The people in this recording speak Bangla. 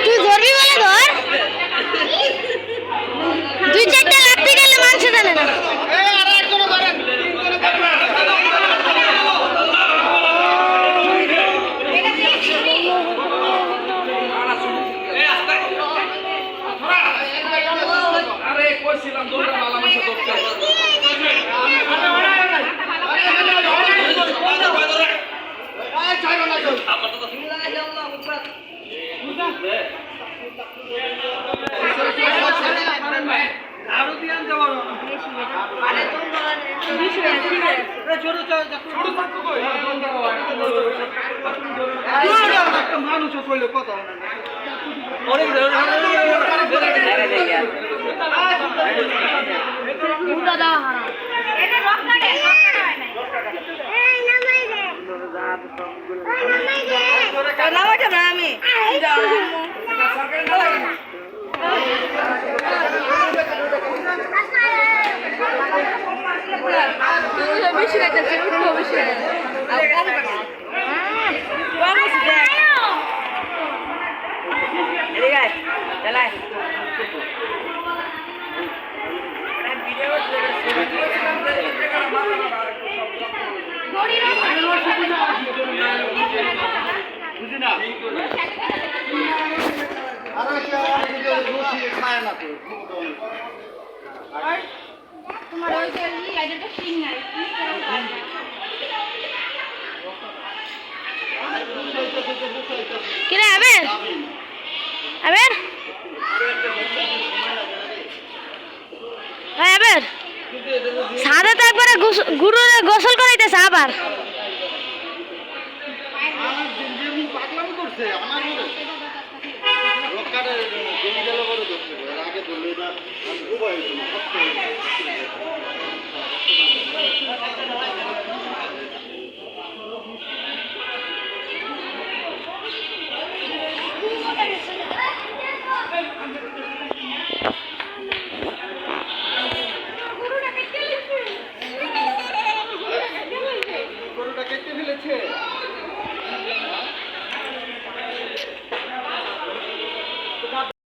তুই ধরবি বলে ধর, দুই চারটা লাগতে গেলে মাংস জানে না। মানুষ কইলে কত আমি বেশি খাইতেছে, বেশি তোমার ওই যে আইডিটা সিং নাই কিরে আবের আবের আবের সাদা তো একবারে গুরু গোসল করাইতেছে আবার পাগলামি করছে আমার লোকটা জমি গেল বড় করছে আগে ধরলে না খুব